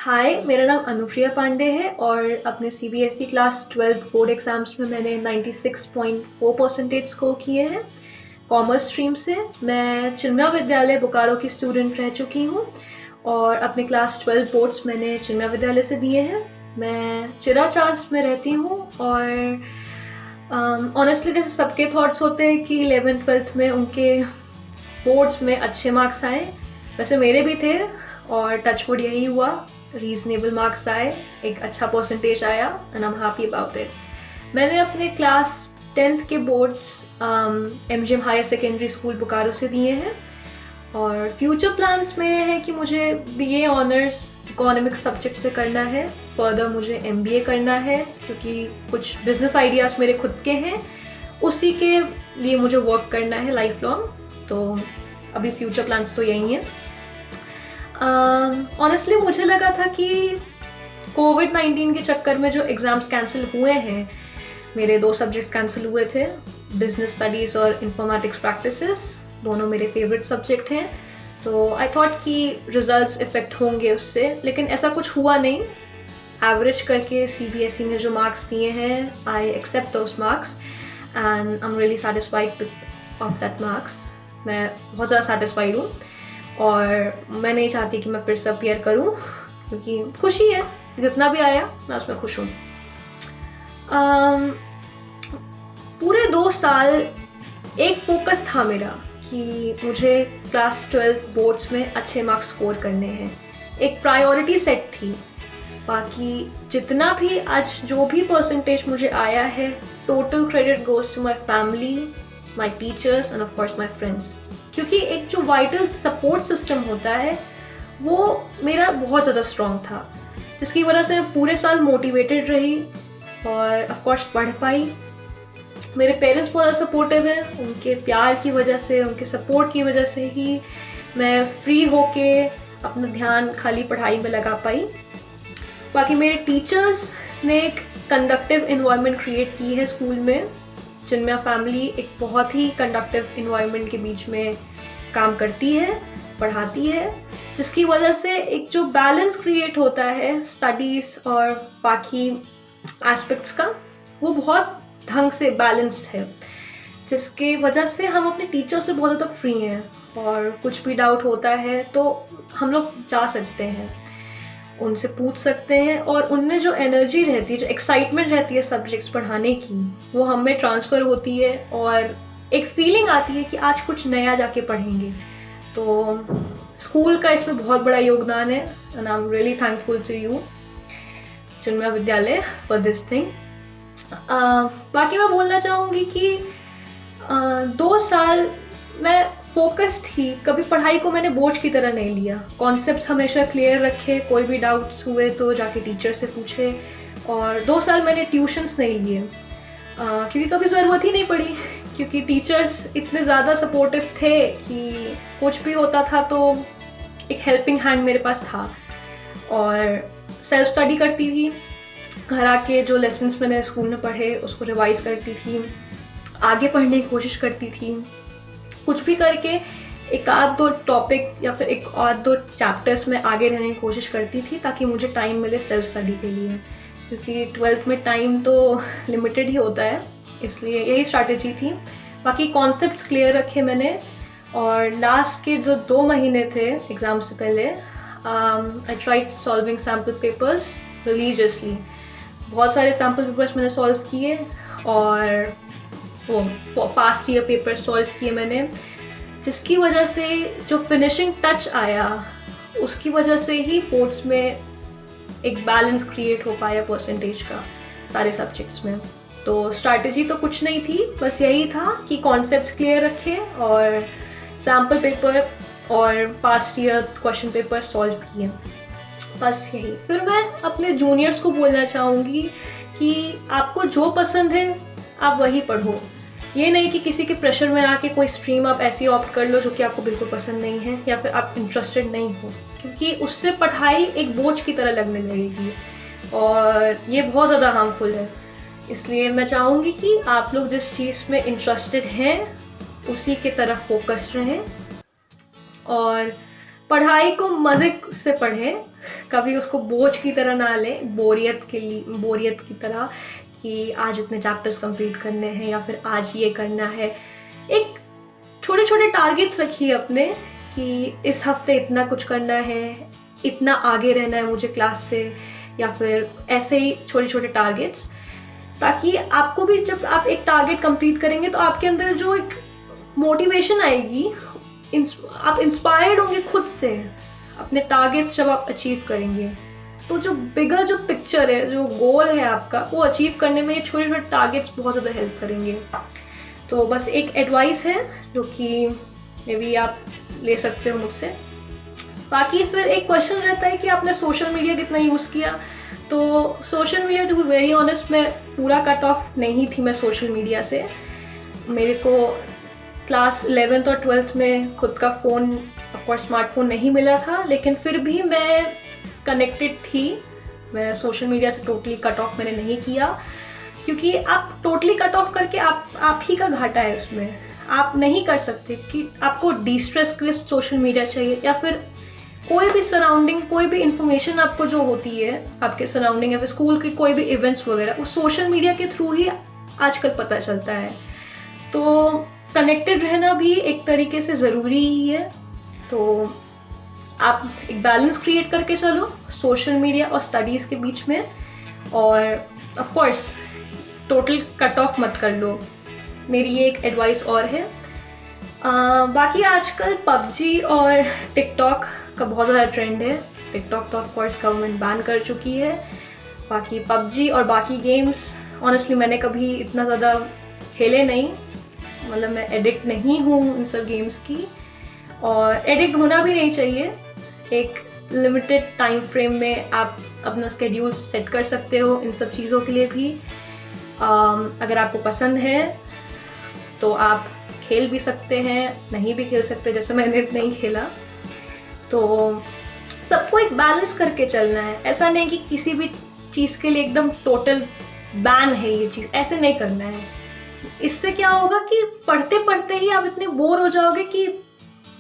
हाय, मेरा नाम अनुप्रिया पांडे है और अपने सीबीएसई क्लास 12 बोर्ड एग्ज़ाम्स में मैंने 96.4% स्कोर किए हैं। कॉमर्स स्ट्रीम से मैं चिन्मया विद्यालय बोकारो की स्टूडेंट रह चुकी हूँ और अपने क्लास 12 बोर्ड्स मैंने चिन्मया विद्यालय से दिए हैं। मैं चिराचार्ज में रहती हूँ और ऑनेस्टली जैसे सबके थॉट्स होते हैं कि 11th-12th में उनके बोर्ड्स में अच्छे मार्क्स आए, वैसे मेरे भी थे और टचवुड यही हुआ। रीजनेबल मार्क्स आए, एक अच्छा परसेंटेज आया and I am happy about it. मैंने अपने क्लास 10th के boards MGM higher secondary school Bokaro से दिए हैं और फ्यूचर प्लान्स में है कि मुझे बीए ऑनर्स इकोनॉमिक्स सब्जेक्ट से करना है। फर्दर मुझे एमबीए करना है क्योंकि कुछ बिजनेस आइडियाज़ मेरे खुद के हैं, उसी के लिए मुझे वर्क करना है लाइफ लॉन्ग। तो अभी फ्यूचर प्लान्स तो यही हैं। ऑनेस्टली मुझे लगा था कि कोविड-19 के चक्कर में जो एग्ज़ाम्स कैंसिल हुए हैं, मेरे 2 सब्जेक्ट्स कैंसिल हुए थे, बिजनेस स्टडीज़ और इंफॉर्मेटिक्स प्रैक्टिसेस, दोनों मेरे फेवरेट सब्जेक्ट हैं। तो आई थॉट कि रिजल्ट्स इफ़ेक्ट होंगे उससे, लेकिन ऐसा कुछ हुआ नहीं। एवरेज करके सीबीएसई ने जो मार्क्स दिए हैं, I accept those marks and I am really satisfied of that marks. मैं बहुत ज़्यादा सैटिस्फाइड हूँ और मैं नहीं चाहती कि मैं फिर से अपीयर करूँ क्योंकि खुशी है, जितना भी आया मैं उसमें खुश हूँ। पूरे 2 साल एक फोकस था मेरा कि मुझे क्लास 12 बोर्ड्स में अच्छे मार्क्स स्कोर करने हैं, एक प्रायोरिटी सेट थी। बाकी जितना भी आज जो भी परसेंटेज मुझे आया है, total credit goes to my family, my teachers and of course my friends. क्योंकि एक जो वाइटल सपोर्ट सिस्टम होता है वो मेरा बहुत ज़्यादा स्ट्रॉन्ग था, जिसकी वजह से मैं पूरे साल मोटिवेटेड रही और ऑफ कोर्स पढ़ पाई। मेरे पेरेंट्स बहुत ज़्यादा सपोर्टिव हैं, उनके प्यार की वजह से, उनके सपोर्ट की वजह से ही मैं फ्री होके अपना ध्यान खाली पढ़ाई में लगा पाई। बाकी मेरे टीचर्स ने एक कंडक्टिव इन्वायरमेंट क्रिएट की है स्कूल में। चिन्मया फैमिली एक बहुत ही कंडक्टिव इन्वायरमेंट के बीच में काम करती है, पढ़ाती है, जिसकी वजह से एक जो बैलेंस क्रिएट होता है स्टडीज़ और बाकी एस्पेक्ट्स का, वो बहुत ढंग से बैलेंस्ड है, जिसकी वजह से हम अपने टीचर से बहुत ज़्यादा फ्री हैं और कुछ भी डाउट होता है तो हम लोग जा सकते हैं, उनसे पूछ सकते हैं और उनमें जो एनर्जी रहती है, जो एक्साइटमेंट रहती है सब्जेक्ट्स पढ़ाने की, वो हम में ट्रांसफ़र होती है और एक फीलिंग आती है कि आज कुछ नया जाके पढ़ेंगे। तो स्कूल का इसमें बहुत बड़ा योगदान है and I am really thankful to you Chinmaya Vidyalaya for this thing. बाकी मैं बोलना चाहूँगी कि 2 साल मैं फोकस थी, कभी पढ़ाई को मैंने बोझ की तरह नहीं लिया। कॉन्सेप्ट्स हमेशा क्लियर रखे, कोई भी डाउट्स हुए तो जाके टीचर से पूछे और 2 साल मैंने ट्यूशन्स नहीं लिए क्योंकि कभी ज़रूरत ही नहीं पड़ी, क्योंकि टीचर्स इतने ज़्यादा सपोर्टिव थे कि कुछ भी होता था तो एक हेल्पिंग हैंड मेरे पास था और सेल्फ स्टडी करती थी। घर आके जो लेसन्स मैंने स्कूल में पढ़े उसको रिवाइज करती थी, आगे पढ़ने की कोशिश करती थी, कुछ भी करके एक आध 2 टॉपिक या फिर एक आध 2 चैप्टर्स में आगे रहने की कोशिश करती थी ताकि मुझे टाइम मिले सेल्फ स्टडी के लिए, क्योंकि 12th में टाइम तो लिमिटेड ही होता है, इसलिए यही स्ट्रैटेजी थी। बाकी कॉन्सेप्ट्स क्लियर रखे मैंने और लास्ट के जो 2 महीने थे एग्ज़ाम से पहले I tried solving sample papers religiously. बहुत सारे सैम्पल पेपर्स मैंने सॉल्व किए और वो पास्ट ईयर पेपर सॉल्व किए मैंने, जिसकी वजह से जो फिनिशिंग टच आया उसकी वजह से ही बोर्ड्स में एक बैलेंस क्रिएट हो पाया परसेंटेज का सारे सब्जेक्ट्स में। तो स्ट्रैटेजी तो कुछ नहीं थी, बस यही था कि कॉन्सेप्ट्स क्लियर रखे और सैम्पल पेपर और past year question paper solve किए, बस यही। फिर मैं अपने जूनियर्स को बोलना चाहूँगी कि आपको जो पसंद है आप वही पढ़ो। ये नहीं कि किसी के प्रेशर में आके कोई स्ट्रीम आप ऐसी ऑप्ट कर लो जो कि आपको बिल्कुल पसंद नहीं है या फिर आप इंटरेस्टेड नहीं हो, क्योंकि उससे पढ़ाई एक बोझ की तरह लगने लगेगी और ये बहुत ज़्यादा हार्मफुल है। इसलिए मैं चाहूँगी कि आप लोग जिस चीज़ में इंटरेस्टेड हैं उसी के तरफ फोकस्ड रहें और पढ़ाई को मज़े से पढ़ें, कभी उसको बोझ की तरह ना लें, बोरियत की तरह कि आज इतने चैप्टर्स कंप्लीट करने हैं या फिर आज ये करना है। एक छोटे छोटे टारगेट्स रखिए अपने कि इस हफ्ते इतना कुछ करना है, इतना आगे रहना है मुझे क्लास से, या फिर ऐसे ही छोटे छोटे टारगेट्स, ताकि आपको भी जब आप एक टारगेट कंप्लीट करेंगे तो आपके अंदर जो एक मोटिवेशन आएगी, आप इंस्पायर्ड होंगे खुद से अपने टारगेट्स जब आप अचीव करेंगे। तो जो बिगर जो पिक्चर है, जो गोल है आपका, वो अचीव करने में ये छोटे छोटे टारगेट्स बहुत ज़्यादा हेल्प करेंगे। तो बस एक एडवाइस है जो कि मे बी आप ले सकते हो मुझसे। बाकी फिर एक क्वेश्चन रहता है कि आपने सोशल मीडिया कितना यूज़ किया। तो social media, to be very honest, मैं पूरा कट ऑफ नहीं थी मैं सोशल मीडिया से। मेरे को क्लास 11th और 12th में खुद का फ़ोन, ऑफकोर्स स्मार्टफोन नहीं मिला था, लेकिन फिर भी मैं कनेक्टेड थी। मैं सोशल मीडिया से टोटली कट ऑफ मैंने नहीं किया, क्योंकि आप टोटली कट ऑफ करके आप ही का घाटा है उसमें। आप नहीं कर सकते कि आपको डिस्ट्रेस के लिए सोशल मीडिया चाहिए, या फिर कोई भी सराउंडिंग, कोई भी इंफॉर्मेशन आपको जो होती है आपके सराउंडिंग या फिर स्कूल के कोई भी इवेंट्स वगैरह, वो सोशल मीडिया के थ्रू ही आजकल पता चलता है। तो कनेक्टेड रहना भी एक तरीके से ज़रूरी ही है। तो आप एक बैलेंस क्रिएट करके चलो सोशल मीडिया और स्टडीज़ के बीच में, और of course total cut off मत कर लो। मेरी ये एक एडवाइस और है। बाकी आजकल पबजी और टिकटॉक का बहुत ज़्यादा ट्रेंड है। टिकटॉक तो ऑफ कोर्स गवर्नमेंट बैन कर चुकी है। बाकी पबजी और बाकी गेम्स ऑनेस्टली मैंने कभी इतना ज़्यादा खेले नहीं, मतलब मैं एडिक्ट नहीं हूँ इन सब गेम्स की, और एडिक्ट होना भी नहीं चाहिए। एक लिमिटेड टाइम फ्रेम में आप अपना स्केड्यूल सेट कर सकते हो इन सब चीज़ों के लिए भी। अगर आपको पसंद है तो आप खेल भी सकते हैं, नहीं भी खेल सकते, जैसे मैंने नहीं खेला। तो सबको एक बैलेंस करके चलना है। ऐसा नहीं कि किसी भी चीज़ के लिए एकदम टोटल बैन है ये चीज़, ऐसे नहीं करना है। इससे क्या होगा कि पढ़ते पढ़ते ही आप इतने बोर हो जाओगे कि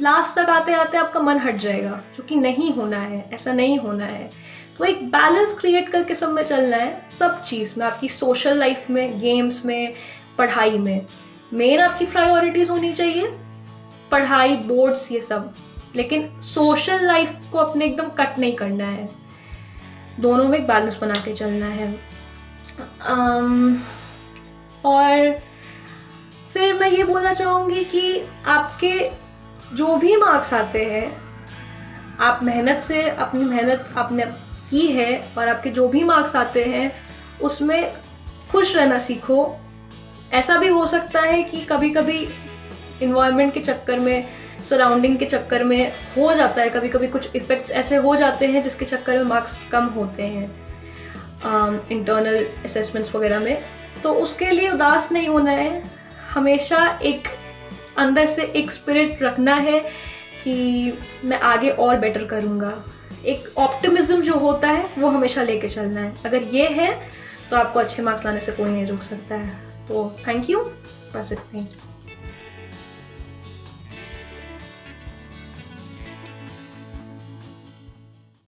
लास्ट तक आते आते आपका मन हट जाएगा, जो कि नहीं होना है, ऐसा नहीं होना है। तो एक बैलेंस क्रिएट करके सब में चलना है, सब चीज़ में, आपकी सोशल लाइफ में, गेम्स में, पढ़ाई में। मेन आपकी प्रायोरिटीज़ होनी चाहिए पढ़ाई, बोर्ड्स, ये सब, लेकिन सोशल लाइफ को अपने एकदम कट नहीं करना है। दोनों में एक बैलेंस बना के चलना है। और फिर मैं ये बोलना चाहूँगी कि आपके जो भी मार्क्स आते हैं, आप मेहनत से, अपनी मेहनत आपने की है, और आपके जो भी मार्क्स आते हैं उसमें खुश रहना सीखो। ऐसा भी हो सकता है कि कभी कभी इन्वायरमेंट के चक्कर में, सराउंडिंग के चक्कर में हो जाता है, कभी कभी कुछ इफ़ेक्ट्स ऐसे हो जाते हैं जिसके चक्कर में मार्क्स कम होते हैं इंटरनल असेसमेंट्स वगैरह में। तो उसके लिए उदास नहीं होना है, हमेशा एक अंदर से एक स्पिरिट रखना है कि मैं आगे और बेटर करूँगा। एक ऑप्टिमिज्म जो होता है वो हमेशा लेके चलना है। अगर ये है तो आपको अच्छे मार्क्स लाने से कोई नहीं रोक सकता है। तो थैंक यू, बस इतना ही।